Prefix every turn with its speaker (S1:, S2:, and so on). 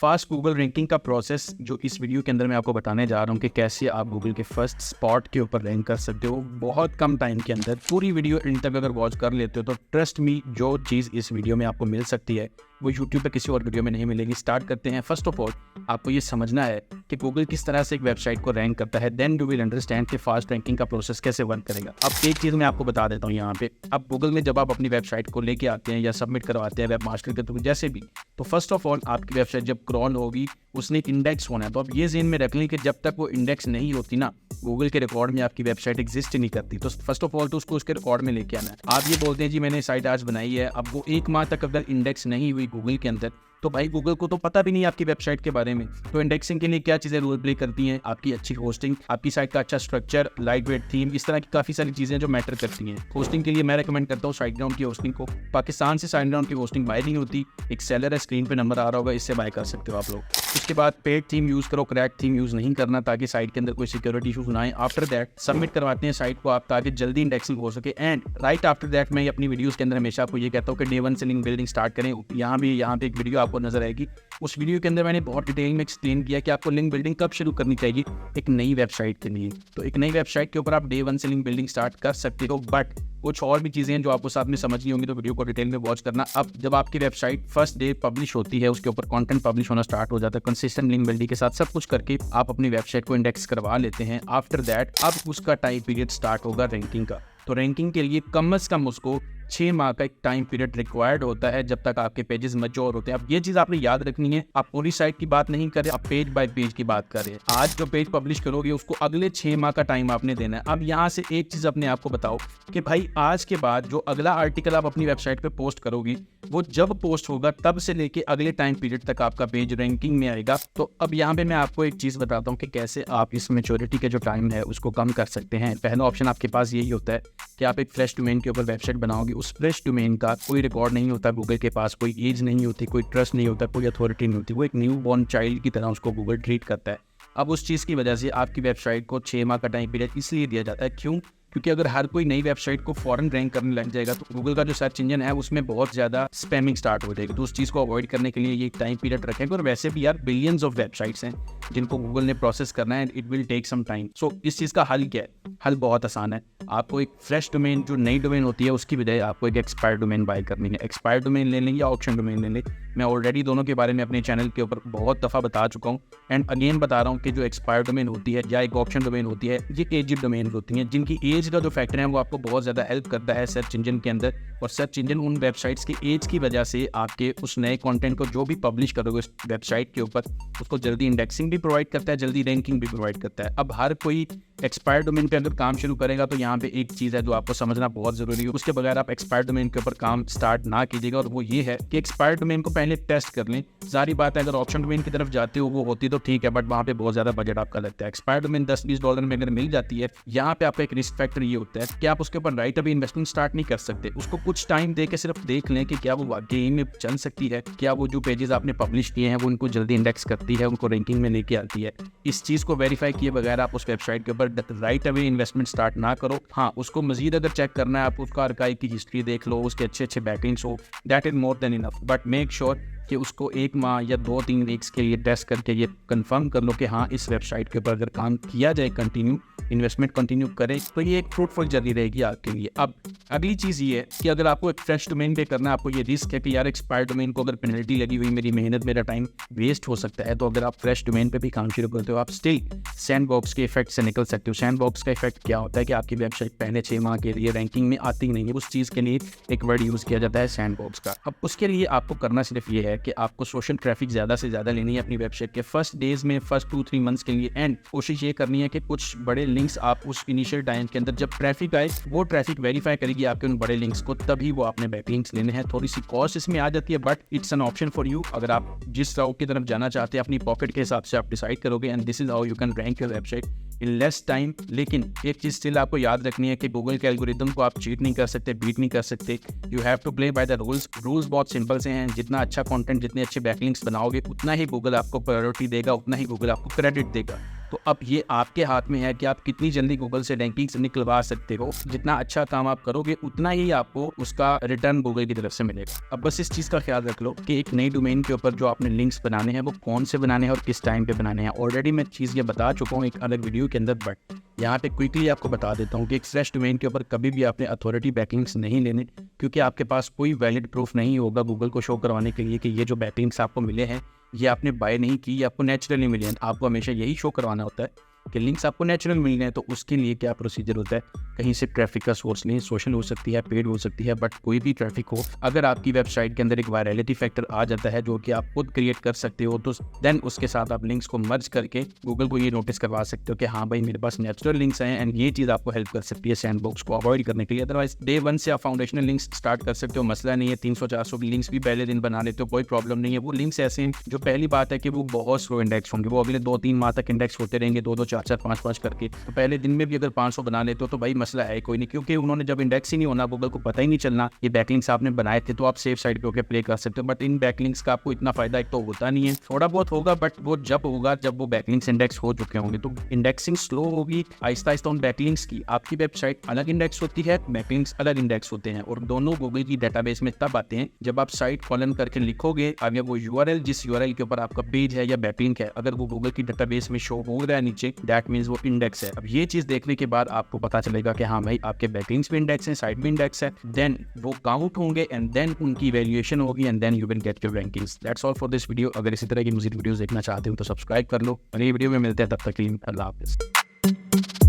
S1: Fast Google ranking का process जो इस वीडियो के अंदर मैं आपको बताने जा रहा हूँ कि कैसे आप गूगल के फर्स्ट स्पॉट के ऊपर रैंक कर सकते हो बहुत कम टाइम के अंदर। पूरी वीडियो एंड तक अगर वॉच कर लेते हो तो ट्रस्ट मी, जो चीज़ इस वीडियो में आपको मिल सकती है वो यूट्यूब पे किसी और वीडियो में नहीं मिलेगी। स्टार्ट करते हैं। फर्स्ट ऑफ ऑल आपको ये समझना है कि गूगल किस तरह से एक वेबसाइट को रैंक करता है, देन यू विल अंडरस्टैंड कि फास्ट रैंकिंग का प्रोसेस कैसे वर्क करेगा। अब एक चीज़ मैं आपको बता देता हूँ यहाँ पे। अब गूगल में जब आप अपनी वेबसाइट को लेके आते हैं या सबमिट करवाते हैं वेब मास्टर के थ्रू जैसे भी, तो फर्स्ट ऑफ ऑल आपकी वेबसाइट जब क्रॉल होगी उसने इंडेक्स होना है। तो अब ये ज़हन में रख लें कि जब तक वो इंडेक्स नहीं होती ना, गूगल के रिकॉर्ड में आपकी वेबसाइट एग्जिस्ट नहीं करती। तो फर्स्ट ऑफ ऑल तो उसको उसके रिकॉर्ड में लेके आना है। आप ये बोलते हैं जी मैंने साइट आज बनाई है, अब वो 1 माह तक अगर इंडेक्स नहीं हुई गूगल के अंदर तो भाई गूगल को तो पता भी नहीं आपकी वेबसाइट के बारे में। तो इंडेक्सिंग के लिए क्या चीज़ें रोल प्ले करती हैं? आपकी अच्छी होस्टिंग, आपकी साइट का अच्छा स्ट्रक्चर, लाइट वेट थीम, इस तरह की काफ़ी सारी चीज़ें जो मैटर करती हैं। होस्टिंग के लिए मैं रेकमेंड करता हूँ साइटग्राउंड की होस्टिंग को। पाकिस्तान से साइटग्राउंड की होस्टिंग बाय नहीं होती, एक सेलर है, स्क्रीन पे नंबर आ रहा होगा, इससे बाय कर सकते हो आप लोग। उसके बाद पेड थीम यूज़ करो, क्रैक थीम यूज़ नहीं करना ताकि साइट के अंदर कोई सिक्योरिटी इशूज ना आए। आफ्टर दैट सबमिट करवाते हैं साइट को आप ताकि जल्दी इंडेक्सिंग हो सके। एंड राइट आफ्टर दैट मैं अपनी वीडियोज़ के अंदर हमेशा आपको ये कहता हूँ कि डे 1 से लिंक बिल्डिंग स्टार्ट करें। यहाँ पे एक वीडियो आपको नजर आएगी, उस वीडियो के अंदर मैंने बहुत डिटेल में एक्सप्लेन किया कि आपको लिंक बिल्डिंग कब शुरू करनी चाहिए एक नई वेबसाइट के लिए। तो एक नई वेबसाइट के ऊपर आप डे 1 से लिंक बिल्डिंग स्टार्ट कर सकते हो, बट कुछ और भी चीज़ें हैं जो आपको साथ में समझनी होंगी, तो वीडियो को डिटेल में वॉच करना। अब जब आपकी वेबसाइट फर्स्ट डे पब्लिश होती है, उसके ऊपर कंटेंट पब्लिश होना स्टार्ट हो जाता है कंसिस्टेंट लिंक बिल्डिंग के साथ, सब कुछ करके आप अपनी वेबसाइट को इंडेक्स करवा लेते हैं। आफ्टर दैट अब उसका टाइम पीरियड स्टार्ट होगा रैंकिंग का। तो रैंकिंग के लिए कम से कम उसको 6 माह का एक टाइम पीरियड रिक्वायर्ड होता है जब तक आपके पेजेस मैच्योर होते हैं। अब ये चीज़ आपने याद रखनी है, आप पूरी साइट की बात नहीं कर रहे, आप पेज बाय पेज की बात कर रहे हैं। आज जो पेज पब्लिश करोगे उसको अगले 6 माह का टाइम आपने देना है। अब यहाँ से एक चीज़ अपने आप को बताओ कि भाई आज के बाद जो अगला आर्टिकल आप अपनी वेबसाइट पे पोस्ट करोगी वो जब पोस्ट होगा तब से लेके अगले टाइम पीरियड तक आपका पेज रैंकिंग में आएगा। तो अब यहाँ पे मैं आपको एक चीज़ बताता हूँ कि कैसे आप इस मैच्योरिटी के जो टाइम है उसको कम कर सकते हैं। पहला ऑप्शन आपके पास यही होता है कि आप एक फ्रेश डोमेन के ऊपर वेबसाइट बनाओगे। उस फ्रेश डोमेन का कोई रिकॉर्ड नहीं होता गूगल के पास, कोई एज नहीं होती, कोई ट्रस्ट नहीं होता, कोई अथॉरिटी नहीं होती। वो एक न्यू बॉर्न चाइल्ड की तरह उसको गूगल ट्रीट करता है। अब उस चीज़ की वजह से आपकी वेबसाइट को 6 माह का टाइम पीरियड इसलिए दिया जाता है। क्यों? क्योंकि अगर हर कोई नई वेबसाइट को फॉरन रैंक करने लग जाएगा तो गूगल का जो सर्च इंजन है उसमें बहुत ज़्यादा स्पैमिंग स्टार्ट हो जाएगी। तो उस चीज़ को अवॉइड करने के लिए ये टाइम पीरियड रखेंगे। और वैसे भी यार बिलियंस ऑफ वेबसाइट्स हैं जिनको गूगल ने प्रोसेस करना है, it will take some time. So इस चीज़ का हल क्या है? हल बहुत आसान है। आपको एक फ्रेश डोमेन जो नई डोमेन होती है उसकी बजाय आपको एक एक्सपायर्ड डोमेन बाय करनी है। एक्सपायर्ड डोमेन ले लें या ऑक्शन डोमेन ले लें, मैं ऑलरेडी दोनों के बारे में अपने चैनल के ऊपर बहुत दफ़ा बता चुका हूँ। एंड अगेन बता रहा हूँ कि जो एक्सपायर्ड डोमेन होती है या एक ऑक्शन डोमेन होती है, ये एजिड डोमेन होती हैं जिनकी एज का जो फैक्टर है वो आपको बहुत ज़्यादा हेल्प करता है सर्च इंजन के अंदर। और सर्च इंजन उन वेबसाइट्स की एज की वजह से आपके उस नए कंटेंट को जो भी पब्लिश करोगे उस वेबसाइट के ऊपर उसको जल्दी इंडेक्सिंग भी प्रोवाइड करता है, जल्दी रैंकिंग भी प्रोवाइड करता है। अब हर कोई एक्सपायर्ड डोमेन पे अगर काम शुरू करेगा तो यहाँ पे एक चीज़ है जो आपको समझना बहुत ज़रूरी है, उसके बगैर आप एक्सपायर्ड डोमेन के ऊपर काम स्टार्ट ना कीजिएगा। और वो ये है कि एक्सपायर्ड डोमेन को पहले टेस्ट कर लें। जारी बात है अगर ऑप्शन डोमेन की तरफ जाते हो वो होती तो ठीक है, बट वहाँ पे बहुत ज़्यादा बजट आपका लगता है। एक्सपायर्ड डोमेन $10-20 में अगर मिल जाती है, यहाँ पे आपका एक रिस्क फैक्टर ये होता है कि आप उसके ऊपर राइट अभी इन्वेस्टमेंट स्टार्ट नहीं कर सकते। उसको कुछ टाइम दे के सिर्फ देख लें कि क्या वो वाकई में चल सकती है, क्या वो जो पेजेस आपने पब्लिश किए हैं वो उनको जल्दी इंडेक्स करती है, उनको रैंकिंग में लेके आती है। इस चीज़ को वेरीफाई किए बगैर आप उस वेबसाइट के ऊपर राइट अवे इन्वेस्टमेंट स्टार्ट ना करो। हाँ, उसको मजीद अगर चेक करना है आप उसका आर्काइव की हिस्ट्री देख लो, उसके अच्छे बैकलिंक्स हो, that is more than enough. But make sure कि उसको 1 माह या 2-3 वीक्स के लिए टेस्ट करके ये कंफर्म कर लो कि हाँ इस वेबसाइट के ऊपर अगर काम किया जाए, कंटिन्यू इन्वेस्टमेंट कंटिन्यू करें तो ये एक फ्रूटफुल जर्नी रहेगी आपके लिए। अब अगली चीज़ ये है कि अगर आपको एक फ्रेश डोमेन पे करना है, आपको ये रिस्क है कि यार एक्सपायर्ड डोमेन को अगर पेनल्टी लगी हुई, मेरी मेहनत मेरा टाइम वेस्ट हो सकता है। तो अगर आप फ्रेश डोमेन पे भी काम शुरू करते हो आप स्टिल सैंडबॉक्स के इफेक्ट से निकल सकते हो। सैंडबॉक्स का इफेक्ट क्या होता है कि आपकी वेबसाइट पहले 6 माह के लिए रैंकिंग में आती नहीं है, उस चीज़ के लिए एक वर्ड यूज़ किया जाता है सैंडबॉक्स का। अब उसके लिए आपको करना सिर्फ ये है कि आपको सोशल ट्रैफिक ज़्यादा से ज़्यादा लेनी है अपनी वेबसाइट के फर्स्ट डेज में, फर्स्ट 2-3 मंथ्स के लिए। एंड कोशिश ये करनी है कि कुछ बड़े लिंक्स आप उस इनिशियल टाइम के अंदर जब ट्रैफिक आए वो ट्रैफिक वेरीफाई करेगी आपके उन बड़े लिंक्स को, तभी वो आपने बैकलिंक्स लेने हैं। थोड़ी सी कॉस्ट इसमें आ जाती है but it's an option for you. अगर आप जिस राउट की तरफ जाना चाहते हैं अपनी पॉकेट के हिसाब से आप डिसाइड करोगे and this is how you can rank your website in less time. लेकिन एक चीज़ स्टिल आपको याद रखनी है कि गूगल के एल्गोरिदम को आप चीट नहीं कर सकते, बीट नहीं कर सकते। You have to play by the rules. Rules बहुत सिंपल से हैं, जितना अच्छा कंटेंट, जितने अच्छे बैकलिंक्स बनाओगे उतना ही गूगल आपको प्रायोरिटी देगा, उतना ही गूगल आपको क्रेडिट देगा। तो अब ये आपके हाथ में है कि आप कितनी जल्दी गूगल से रैंकिंग्स निकलवा सकते हो। जितना अच्छा काम आप करोगे उतना ही आपको उसका रिटर्न गूगल की तरफ से मिलेगा। अब बस इस चीज़ का ख्याल रख लो कि एक नई डोमेन के ऊपर जो आपने लिंक्स बनाने हैं वो कौन से बनाने हैं और किस टाइम पे बनाने हैं। ऑलरेडी मैं चीज़ ये बता चुका हूँ एक अलग वीडियो के अंदर, बट यहाँ पे क्विकली आपको बता देता हूँ कि एक फ्रेश डोमेन के ऊपर कभी भी आपने अथॉरिटी बैकलिंक्स नहीं लेने, क्योंकि आपके पास कोई वैलिड प्रूफ नहीं होगा गूगल को शो करवाने के लिए कि ये जो बैकलिंक्स आपको मिले हैं ये आपने बाय नहीं की, ये आपको नेचुरली मिले हैं। आपको हमेशा यही शो करवाना होता है कि लिंक्स आपको नेचुरल मिल गए हैं। तो उसके लिए क्या प्रोसीजर होता है, कहीं से ट्रैफिक का सोर्स लें, सोशल हो सकती है, पेड हो सकती है, बट कोई भी ट्रैफिक हो, अगर आपकी वेबसाइट के अंदर एक वायरलिटी फैक्टर आ जाता है जो कि आप खुद क्रिएट कर सकते हो, तो देन उसके साथ आप लिंक्स को मर्ज करके गूगल को ये नोटिस करवा सकते हो कि हाँ भाई मेरे पास नेचुरल लिंक्स हैं, एंड ये चीज़ आपको हेल्प कर सकती है सैंडबॉक्स को अवॉइड करने के लिए। अदरवाइज डे 1 से आप फाउंडेशनल लिंक्स स्टार्ट कर सकते हो, मसला नहीं है। 300-400 की लिंक्स भी पहले दिन बना लेते हो, कोई प्रॉब्लम नहीं है। वो लिंक्स ऐसे हैं जो पहली बात है कि वो बहुत स्लो इंडेक्स होंगे, वो अगले 2-3 माह तक इंडेक्स होते रहेंगे, 2-2, 4-4, 5-5 करके। तो पहले दिन में भी अगर 500 बना लेते हो तो भाई मसला है कोई नहीं, क्योंकि उन्होंने जब इंडेक्स ही नहीं होना, गूगल को पता ही नहीं चलना ये बैकलिंक्स आपने बनाए थे, तो आप सेफ साइड पे होकर प्ले कर सकते हो। बट इन बैकलिंक्स का आपको इतना फायदा एक तो होता नहीं है, थोड़ा बहुत होगा, बट वो जब होगा जब वो बैकलिंक्स इंडेक्स हो चुके होंगे। तो इंडेक्सिंग स्लो होगी आहिस्ता आहिस्ता उन बैकलिंक्स की। आपकी वेबसाइट अलग इंडेक्स होती है, बैकलिंक्स अलग इंडेक्स होते हैं, और दोनों गूगल की डेटाबेस में तब आते हैं जब आप साइट कॉलन करके लिखोगे। अब वो यूआरएल जिस यूआरएल के ऊपर आपका पेज है या बैकलिंक है, अगर वो गूगल की डेटाबेस में शो हो रहा है नीचे, दैट मींस वो इंडेक्स है। अब ये चीज देखने के बाद आपको पता चलेगा कि हाँ भाई आपके बैकलिंक्स भी इंडेक्स है, साइट भी इंडेक्स है, देन वो काउंट होंगे एंड देन उनकी वैल्यूएशन होगी and then you will get your rankings. That's all for this video. अगर इसी तरह की मुझे वीडियोस देखना चाहते हो तो सब्सक्राइब कर लो। अगली वीडियो में मिलते हैं, तब तक के लिए अल्लाह हाफिज़।